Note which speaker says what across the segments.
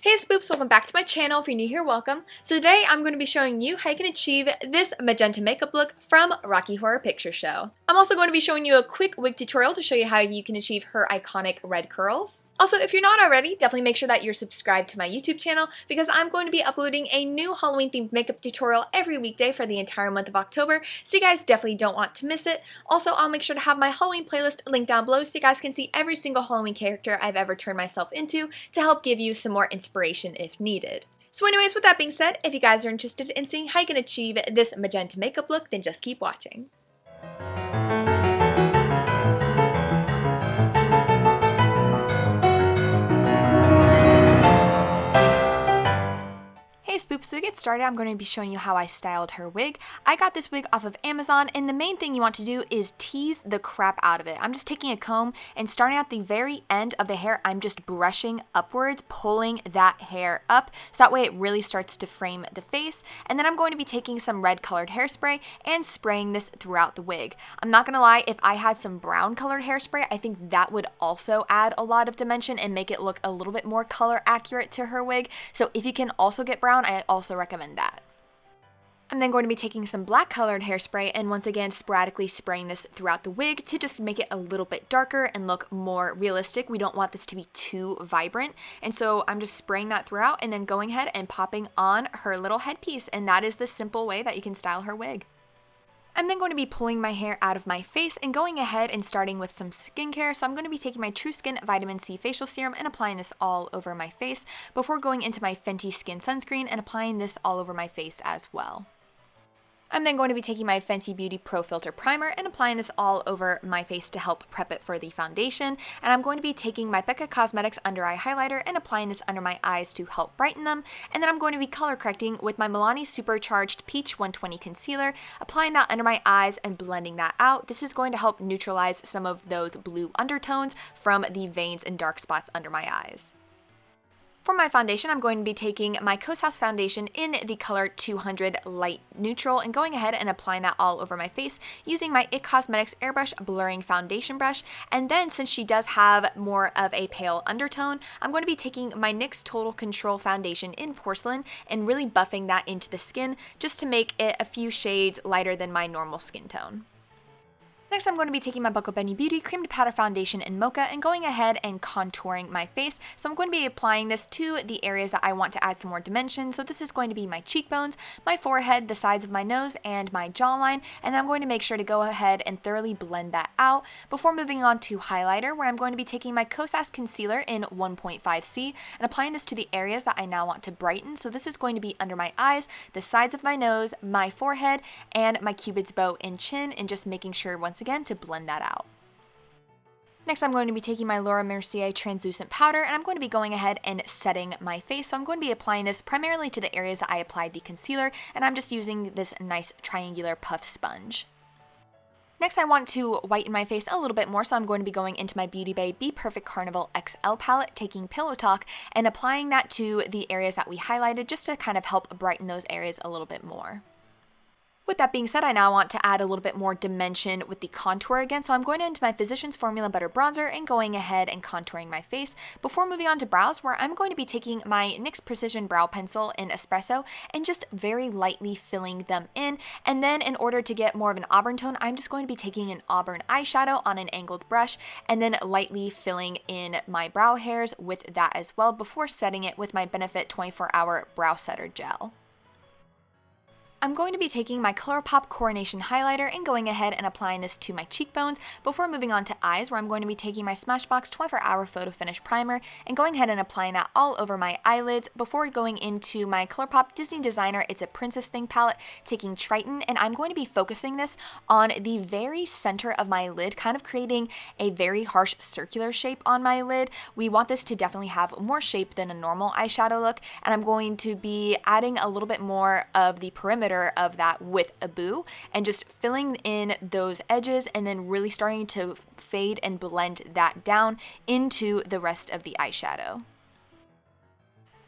Speaker 1: Hey Spoops, welcome back to my channel. If you're new here, welcome. So today I'm going to be showing you how you can achieve this magenta makeup look from Rocky Horror Picture Show. I'm also going to be showing you a quick wig tutorial to show you how you can achieve her iconic red curls. Also, if you're not already, definitely make sure that you're subscribed to my YouTube channel because I'm going to be uploading a new Halloween themed makeup tutorial every weekday for the entire month of October, so you guys definitely don't want to miss it. Also, I'll make sure to have my Halloween playlist linked down below so you guys can see every single Halloween character I've ever turned myself into to help give you some more inspiration if needed. So anyways, with that being said, if you guys are interested in seeing how you can achieve this magenta makeup look, then just keep watching. Hey Spoops, so to get started, I'm going to be showing you how I styled her wig. I got this wig off of Amazon, and the main thing you want to do is tease the crap out of it. I'm just taking a comb and starting at the very end of the hair, I'm just brushing upwards, pulling that hair up, so that way it really starts to frame the face. And then I'm going to be taking some red colored hairspray and spraying this throughout the wig. I'm not going to lie, if I had some brown colored hairspray, I think that would also add a lot of dimension and make it look a little bit more color accurate to her wig. So if you can also get brown, I also recommend that. I'm then going to be taking some black colored hairspray and once again sporadically spraying this throughout the wig to just make it a little bit darker and look more realistic. We don't want this to be too vibrant, and so I'm just spraying that throughout and then going ahead and popping on her little headpiece, and that is the simple way that you can style her wig. I'm then going to be pulling my hair out of my face and going ahead and starting with some skincare. So I'm going to be taking my True Skin Vitamin C Facial Serum and applying this all over my face before going into my Fenty Skin Sunscreen and applying this all over my face as well. I'm then going to be taking my Fenty Beauty Pro Filter Primer and applying this all over my face to help prep it for the foundation. And I'm going to be taking my Becca Cosmetics Under Eye Highlighter and applying this under my eyes to help brighten them. And then I'm going to be color correcting with my Milani Supercharged Peach 120 Concealer, applying that under my eyes and blending that out. This is going to help neutralize some of those blue undertones from the veins and dark spots under my eyes. For my foundation, I'm going to be taking my Kos House foundation in the color 200 Light Neutral and going ahead and applying that all over my face using my IT Cosmetics Airbrush Blurring Foundation Brush. And then since she does have more of a pale undertone, I'm going to be taking my NYX Total Control foundation in Porcelain and really buffing that into the skin just to make it a few shades lighter than my normal skin tone. Next, I'm going to be taking my Buckle Benny Beauty Cream to Powder Foundation in Mocha and going ahead and contouring my face. So I'm going to be applying this to the areas that I want to add some more dimension. So this is going to be my cheekbones, my forehead, the sides of my nose, and my jawline. And I'm going to make sure to go ahead and thoroughly blend that out before moving on to highlighter, where I'm going to be taking my Kosas Concealer in 1.5C and applying this to the areas that I now want to brighten. So this is going to be under my eyes, the sides of my nose, my forehead, and my Cupid's bow and chin, and just making sure once again to blend that out. Next, I'm going to be taking my Laura Mercier translucent powder and I'm going to be going ahead and setting my face. So I'm going to be applying this primarily to the areas that I applied the concealer, and I'm just using this nice triangular puff sponge. Next, I want to whiten my face a little bit more, so I'm going to be going into my Beauty Bay Be Perfect Carnival XL palette, taking Pillow Talk and applying that to the areas that we highlighted just to kind of help brighten those areas a little bit more. With that being said, I now want to add a little bit more dimension with the contour again, so I'm going into my Physicians Formula Butter Bronzer and going ahead and contouring my face before moving on to brows, where I'm going to be taking my NYX Precision Brow Pencil in Espresso and just very lightly filling them in. And then in order to get more of an auburn tone, I'm just going to be taking an auburn eyeshadow on an angled brush and then lightly filling in my brow hairs with that as well before setting it with my Benefit 24-Hour Brow Setter Gel. I'm going to be taking my ColourPop Coronation Highlighter and going ahead and applying this to my cheekbones before moving on to eyes, where I'm going to be taking my Smashbox 24-Hour Photo Finish Primer and going ahead and applying that all over my eyelids before going into my ColourPop Disney Designer It's a Princess Thing palette, taking Triton, and I'm going to be focusing this on the very center of my lid, kind of creating a very harsh circular shape on my lid. We want this to definitely have more shape than a normal eyeshadow look, and I'm going to be adding a little bit more of the perimeter of that with a boo and just filling in those edges and then really starting to fade and blend that down into the rest of the eyeshadow.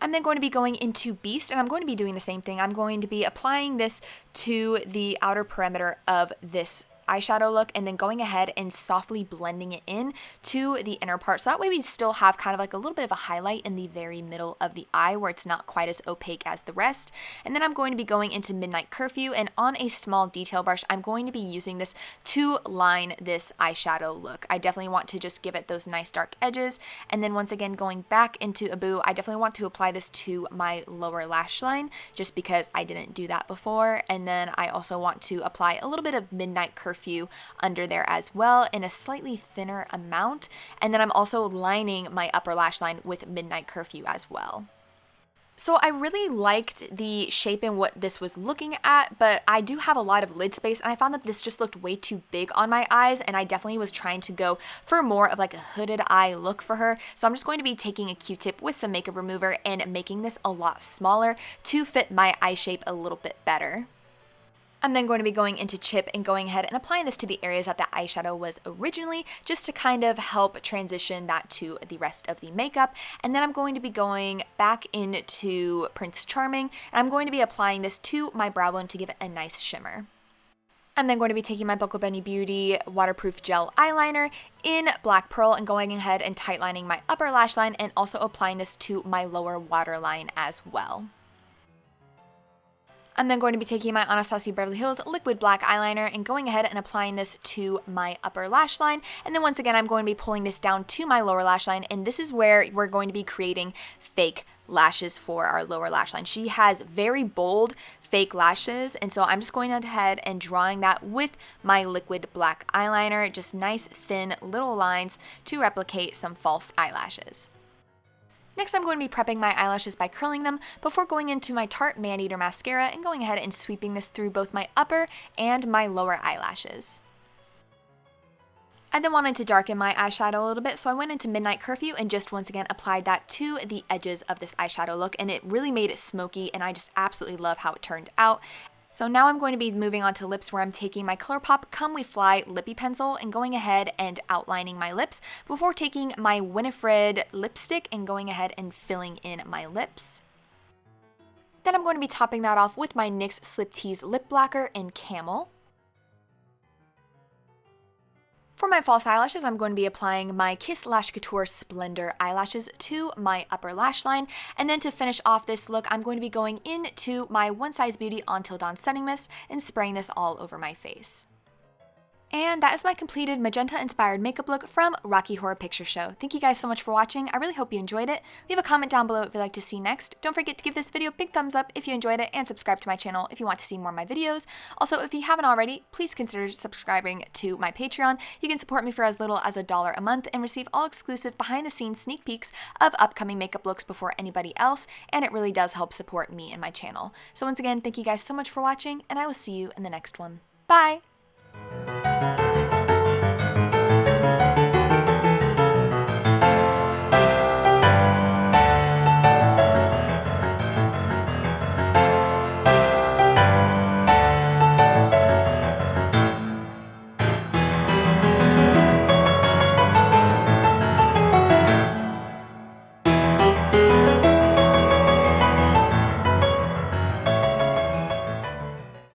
Speaker 1: I'm then going to be going into Beast, and I'm going to be doing the same thing. I'm going to be applying this to the outer perimeter of this eyeshadow look and then going ahead and softly blending it in to the inner part. So that way we still have kind of like a little bit of a highlight in the very middle of the eye where it's not quite as opaque as the rest. And then I'm going to be going into Midnight Curfew, and on a small detail brush, I'm going to be using this to line this eyeshadow look. I definitely want to just give it those nice dark edges. And then once again, going back into Abu, I definitely want to apply this to my lower lash line just because I didn't do that before. And then I also want to apply a little bit of Midnight Curfew under there as well in a slightly thinner amount. And then I'm also lining my upper lash line with Midnight Curfew as well. So I really liked the shape and what this was looking at, but I do have a lot of lid space, and I found that this just looked way too big on my eyes, and I definitely was trying to go for more of like a hooded eye look for her. So I'm just going to be taking a Q-tip with some makeup remover and making this a lot smaller to fit my eye shape a little bit better. I'm then going to be going into Chip and going ahead and applying this to the areas that the eyeshadow was originally, just to kind of help transition that to the rest of the makeup. And then I'm going to be going back into Prince Charming, and I'm going to be applying this to my brow bone to give it a nice shimmer. I'm then going to be taking my Buckle Bunny Beauty waterproof gel eyeliner in Black Pearl and going ahead and tightlining my upper lash line and also applying this to my lower waterline as well. I'm then going to be taking my Anastasia Beverly Hills liquid black eyeliner and going ahead and applying this to my upper lash line. And then once again, I'm going to be pulling this down to my lower lash line, and this is where we're going to be creating fake lashes for our lower lash line. She has very bold fake lashes, and so I'm just going ahead and drawing that with my liquid black eyeliner, just nice thin little lines to replicate some false eyelashes. Next, I'm going to be prepping my eyelashes by curling them before going into my Tarte Maneater mascara and going ahead and sweeping this through both my upper and my lower eyelashes. I then wanted to darken my eyeshadow a little bit, so I went into Midnight Curfew and just once again applied that to the edges of this eyeshadow look, and it really made it smoky, and I just absolutely love how it turned out. So now I'm going to be moving on to lips, where I'm taking my ColourPop Come We Fly lippy pencil and going ahead and outlining my lips before taking my Winifred lipstick and going ahead and filling in my lips. Then I'm going to be topping that off with my NYX Slip Tease Lip Blacker in Camel. For my false eyelashes, I'm going to be applying my Kiss Lash Couture Splendor eyelashes to my upper lash line. And then to finish off this look, I'm going to be going into my One Size Beauty Until Dawn Setting Mist and spraying this all over my face. And that is my completed magenta-inspired makeup look from Rocky Horror Picture Show. Thank you guys so much for watching. I really hope you enjoyed it. Leave a comment down below if you'd like to see next. Don't forget to give this video a big thumbs up if you enjoyed it, and subscribe to my channel if you want to see more of my videos. Also, if you haven't already, please consider subscribing to my Patreon. You can support me for as little as $1 a month and receive all exclusive behind-the-scenes sneak peeks of upcoming makeup looks before anybody else, and it really does help support me and my channel. So once again, thank you guys so much for watching, and I will see you in the next one. Bye!